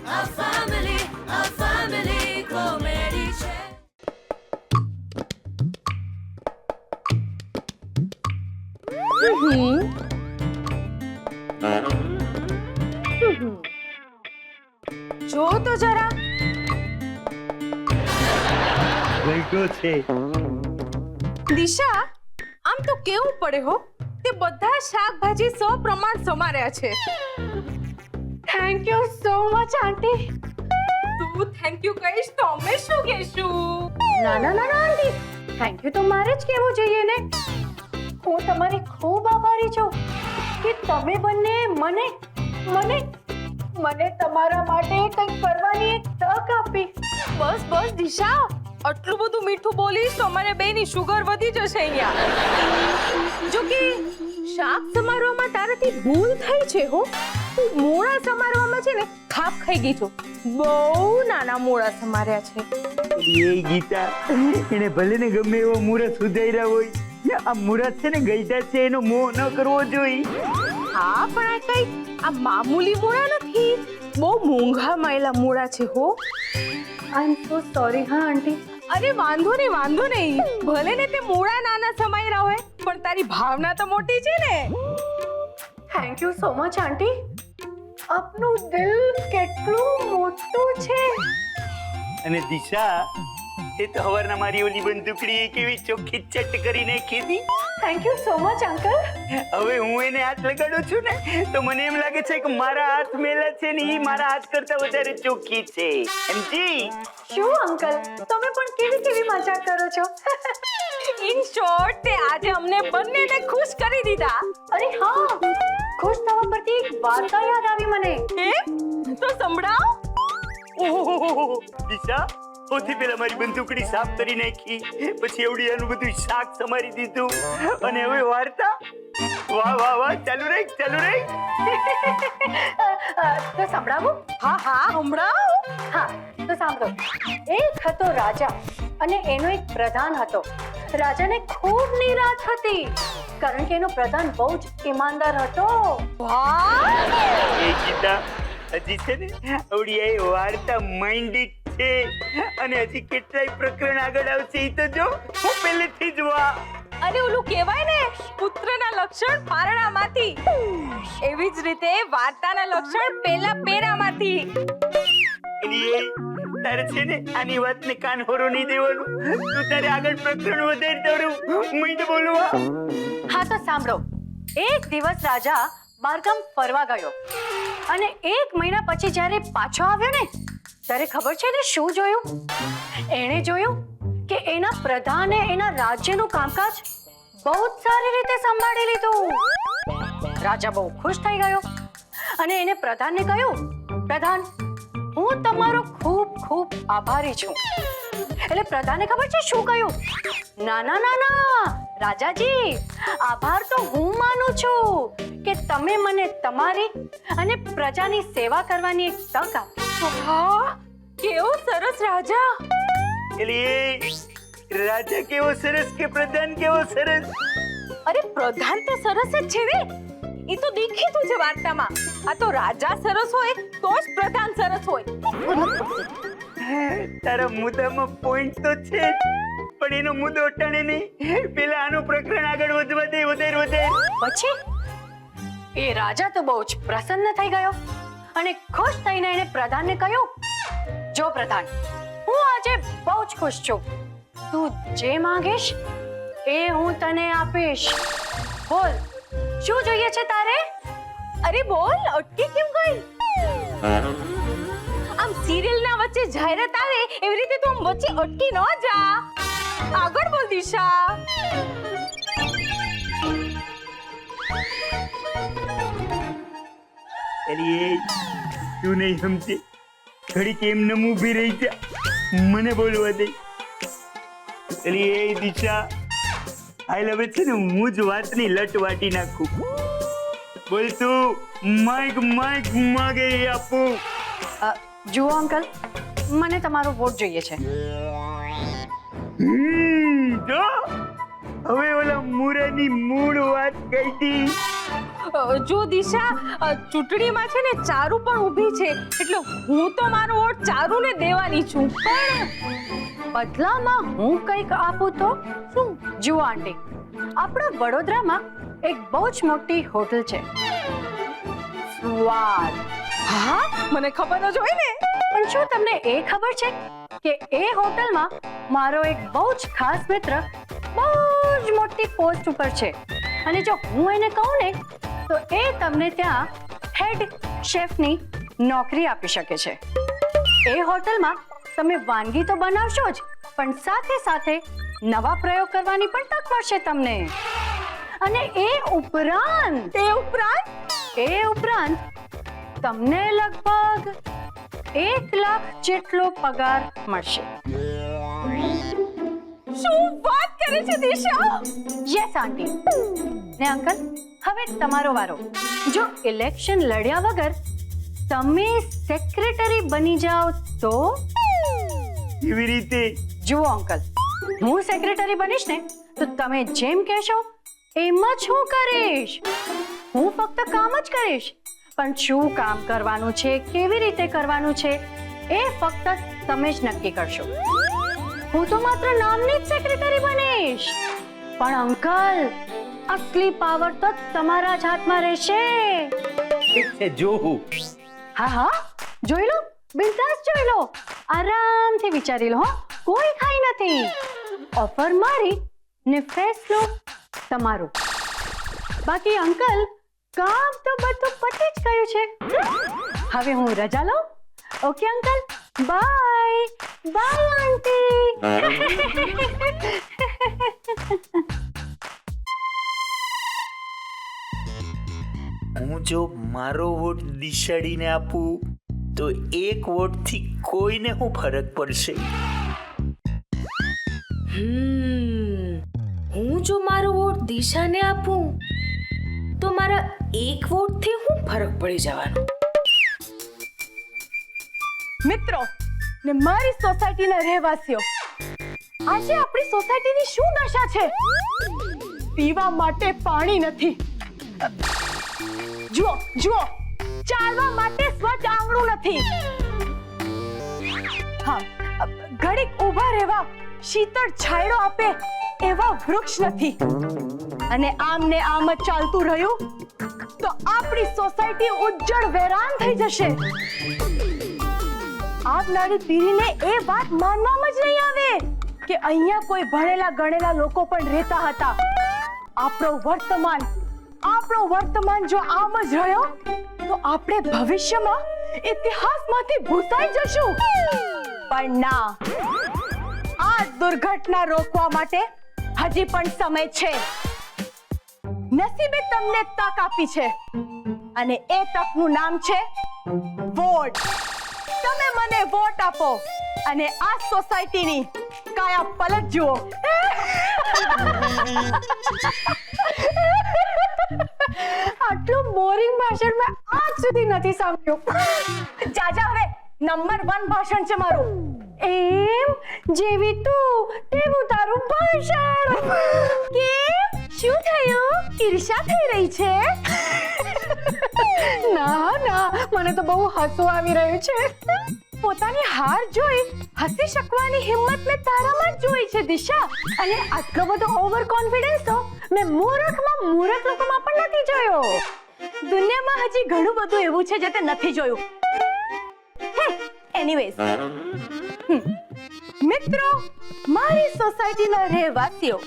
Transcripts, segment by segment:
a family comedy છે. જો તો જરા ગલટો છે. દિશા, આમ તો કેવું પડે હો, તે બધા શાકભાજી સપ્રમાણ સમાર્યા છે. થેન્ક યુ સો મચ આંટી. તું થેન્ક યુ કહીશ તો અમે શું કહેશું? ના ના ના ના આંટી, થેન્ક યુ તો મારે જ કહેવું જોઈએ ને. હું તમારી ખૂબ આભારી છું કે તમે બંને મને મને મને તમારા માટે કંઈક કરવાની એક તક આપી. બસ બસ દિશા, આટલું બધું મીઠું બોલીશ તો અમારે બેની શુગર વધી જશે અહીંયા. જો કે શાક સમારવામાં તારાથી ભૂલ થઈ છે હો. તું મોળા સમારવામાં છે ને ખાપ ખાઈ ગઈ છો. બહુ નાના મોળા સમાર્યા છે. એ ગીતા, એને ભલે ને ગમે એવો મુરત સુધાર્યા હોય, આ મુરત છે ને ગઈઢા છે, એનો મોહ ન કરવો જોઈએ. હા, પણ આ કઈ આ મામૂલી મોળા નથી, બહુ મોંઘા માયેલા મોળા છે હો. આઈ એમ સો સોરી હા આંટી. અરે વાંધો નહીં. ભલે ને તે મોળા નાના સમાયેલા હોય, પણ તારી ભાવના તો મોટી છે ને. થેન્ક યુ સો મચ આંટી. આપનું દિલ કેટલું મોટું છે. અને દિશા, એ તો હવારના મારી ઓલી બંદૂકડી કેવી ચોખ્ખી ચટ કરી નાખી હતી. Thank you so much uncle. હવે હું એને હાથ લગાડું છું ને તો મને એમ લાગે છે કે મારા હાથ મેલા છે ને એ મારા હાથ કરતા વધારે ચોખ્ખી છે. સમજી? શું અંકલ, તમે પણ કેવી કેવી મજાક કરો છો? ઇન શોર્ટ, તે આજે અમને બંનેને ખુશ કરી દીધા. અરે હા, ખુશ થવા પરથી એક વાર્તા યાદ આવી મને. તો સંભળાવ. ઓહો, દિશા, સૌથી પહેલા મારી બંદૂકડી સાફ કરી નાખી, પછી એવડી આનું બધું શાક સમારી દીધું, અને હવે વાર્તા. વાહ વાહ વાહ, ચાલુ રહી. તો સંભળાવું? હા સંભળાવ. હા, તો સાંભળો. એક હતો રાજા અને એનો એક પ્રધાન હતો. રાજાને ખૂબ નિરાશ હતી કારણ કે એનો પ્રધાન બહુ જ ઈમાનદાર હતો. વાહ, એ ગીતા, હજી છે ને આવડી એ વાર્તા માઇન્ડેડ છે, અને હજી કેટલાય પ્રકરણ આગળ આવશે એ તો જો. હું પહેલેથી જ વાહ. અને ઓલું કહેવાય ને, પુત્રના લક્ષણ પારણામાંથી, એવી જ રીતે વાર્તાના લક્ષણ પેલા પેરામાંથી. એટલે તારે છે ને આની વાતને કાન હોરો નહીં દેવાનું. તું તારે આગળ પ્રકરણ વધારી તારું મીંડ બોલવા. હા, તો સાંભળો. એક દિવસ રાજા બહારગામ ફરવા ગયો અને 1 મહિના પછી જ્યારે પાછો આવ્યો ને, ત્યારે ખબર છે ને શું જોયું? એણે જોયું કે એના પ્રધાને એના રાજ્યનું કામકાજ બહુ જ સારી રીતે સંભાળી લીધું. રાજા બહુ ખુશ થઈ ગયો અને એને પ્રધાનને કહ્યું, પ્રધાન, હું તમારો ખૂબ ખૂબ આભારી છું. એટલે પ્રધાને ખબર છે શું કહ્યું? ના રાજાજી, આભાર તો હું માનું છું કે તમે મને તમારી અને પ્રજાની સેવા કરવાની એક તક આપી. વાહ, કેવો સરસ રાજા. એટલે રાજા કેવો સરસ કે પ્રધાન કેવો સરસ? અરે પ્રધાન તો સરસ જ છે ને, એ તો દેખીતું છે વાર્તામાં. આ તો રાજા સરસ હોય તો જ પ્રધાન સરસ હોય. તારા મુદ્દામાં પોઈન્ટ તો છે જ, પણ એનો મુદ્દો અટાણે નહીં. પેલા આનું પ્રકરણ આગળ વધવા દે, વધારે. પછી એ રાજા તો બહુ જ પ્રસન્ન થઈ ગયો અને ખુશ થઈને એને પ્રધાનને કહ્યું, જો પ્રધાન, હું આજે બહુ જ ખુશ છું. તું જે માંગીશ એ હું તને આપીશ. બોલ, શું જોઈએ છે તારે? અરે બોલ, અટકી કેમ ગઈ? આમ સિરિયલના વચ્ચે જાહેરાત આવે એવી રીતે તું આમ વચ્ચે અટકી ન જા. આગળ બોલ દિશા. તું નહીં સમજે, ઘડી કેમ નમ ઊભી રહી જા, મને બોલવા દે. એ દિશા, હાલ હવે છે ને હું જ વાતની લટ વાટી નાખું. બોલ તું, માઈક માગે આપું. જુઓ અંકલ, મને તમારો વોટ જોઈએ છે. જો હવે ઓલા મુરાની મૂળ વાત કહી હતી. જો દિશા ચૂંટણીમાં છે ને ચારુ પણ ઊભી છે એટલે હું તો મારો વોટ ચારુને દેવાની છું. પણ બદલામાં હું કંઈક આપું તો શું? જુઓ આંટી, આપણા વડોદરામાં એક બહુ જ મોટી હોટલ છે, સ્વાદ. હા, મને ખબર જ હોય ને. પણ શું તમને એ ખબર છે કે એ હોટલમાં મારો એક બહુ જ ખાસ મિત્ર બહુ જ મોટી પોસ્ટ ઉપર છે, અને જો હું એને કહું ને તો એ તમને ત્યાં હેડ શેફની નોકરી આપી શકે છે. એ હોટલમાં તમે વાનગી તો બનાવશો જ, પણ સાથે સાથે નવા પ્રયોગ કરવાની પણ તક મળશે તમને. અને એ ઉપરાંત તમને લગભગ 1 લાખ જેટલો પગાર મળશે. શું વાત કરે છે દિશા? યસ આંટી. ને અંકલ, હવે તમારો વારો. જો ઇલેક્શન લડ્યા વગર તમે સેક્રેટરી બની જાઓ તો? કેવી રીતે? જુઓ અંકલ, હું સેક્રેટરી બનીશ ને તો તમે જેમ કહેશો એમ જ હું કરીશ. હું ફક્ત કામ જ કરીશ, પણ શું કામ કરવાનું છે, કેવી રીતે કરવાનું છે એ ફક્ત તમે જ નક્કી કરશો. હું તો માત્ર નામની જ સેક્રેટરી બનીશ. પણ અંકલ, આટલી પાવર તો તમારા જ હાથમાં રહેશે. જોઉં. હા, જોઈ લો, બિંદાસ જોઈ લો, આરામથી વિચારી લો. કોઈ ખાઈ નથી. ઓફર મારી ને ફેસલો તમારો. બાકી અંકલ, કામ તો બધું પતી જ ગયું છે. હવે હું રજા લઉં. ઓકે અંકલ, બાય બાય આંટી. હું જો મારો વોટ દિશાડીને આપું તો 1 વોટથી કોઈને શું ફરક પડશે? હું જો મારો વોટ દિશાને આપું તો મારા 1 વોટથી શું ફરક પડી જવાનો? મિત્રો ને મારી સોસાયટીના રહેવાસીઓ, આજે આપણી સોસાયટીની શું દશા છે? પીવા માટે પાણી નથી. જુઓ, ચાલવા માટે સ્વચ્છ આંગણું નથી. હા, ઘડીક ઊભા રહેવા શીતળ છાંયડો આપે એવા વૃક્ષ નથી. અને આમ ને આમ જ ચાલતું રહ્યું તો આપણી સોસાયટી ઉજ્જડ વેરાન થઈ જશે. આવનારી પેઢીને એ વાત માનવામાં જ નહીં આવે કે અહીંયા કોઈ ભણેલા ગણેલા લોકો પણ રહેતા હતા. આપણો વર્તમાન જો આમ જ રહ્યો તો આપણે ભવિષ્યમાં ઇતિહાસમાંથી ભૂસાઈ જશું. પણ ના, આ દુર્ઘટના રોકવા માટે હજી પણ સમય છે. નસીબે તમને તક આપી છે અને એ તકનું નામ છે વોટ. તમે મને વોટ આપો અને આ સોસાયટીની કાયા પલટ જુઓ. આટલું બોરિંગ ભાષણ મેં આજ સુધી નથી સાંભળ્યું. જાજા, હવે નંબર 1 ભાષણ છે મારું. એમ, જેવી તું તેવું તારું ભાષણ. કેમ, શું થયું? ઈર્ષ્યા થઈ રહી છે? ના, મને તો બહુ હસવું આવી રહ્યું છે. પોતાની હાર જોઈ હસી શકવાની હિંમત મેં તારામાં જ જોઈ છે દિશા. અને આટલો બધો ઓવર કોન્ફિડન્સ તો મેં મૂર્ખ લોકોમાં પણ નથી જોયો. દુનિયામાં હજી ઘણું બધું એવું છે જે તે નથી જોયું. એનીવેઝ, મિત્રો, મારી સોસાયટીના રહેવાસીઓ,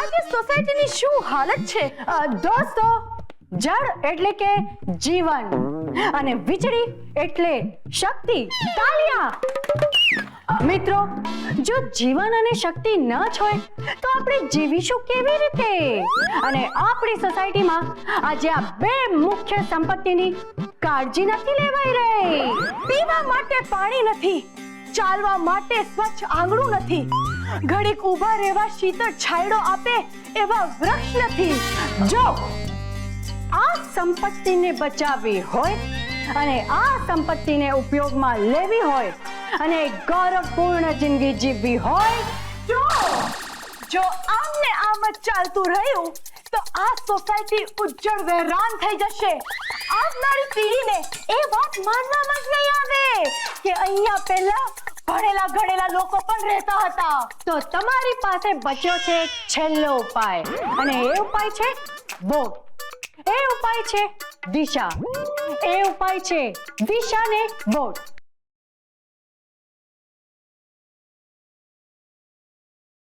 આજે સોસાયટીની શું હાલત છે? દોસ્તો, જળ એટલે કે જીવન અને વીજળી એટલે શક્તિ. તાલિયા. મિત્રો, જો જીવન અને શક્તિ ન જ હોય તો આપણે જીવીશું કેવી રીતે? અને આપણી સોસાયટીમાં આજે આ 2 મુખ્ય સંપત્તિની કાળજી નથી લેવાઈ રહી. પીવા માટે પાણી નથી, ચાલવા માટે સ્વચ્છ આંગણું નથી, ઘડીક ઊભા રહેવા શીતળ છાંયડો આપે એવા વૃક્ષ નથી. જો આ સંપત્તિને બચાવવી હોય અને આ સંપત્તિને ઉપયોગમાં લેવી હોય અને ગૌરવપૂર્ણ જિંદગી જીવવી હોય જો આમ ને આમ જ ચાલતું રહ્યું તો આ સોસાયટી ઉજ્જડ વેરાન થઈ જશે. આવનારી પેઢીને એ વાત માનવામાં જ નહીં આવે કે અહીંયા પહેલા ભણેલા ગણેલા લોકો પણ રહેતા હતા. તો તમારી પાસે બચ્યો છે છેલ્લો ઉપાય, અને એ ઉપાય છે વોટ. એ ઉપાય છે દિશા. એ ઉપાય છે દિશાને વોટ.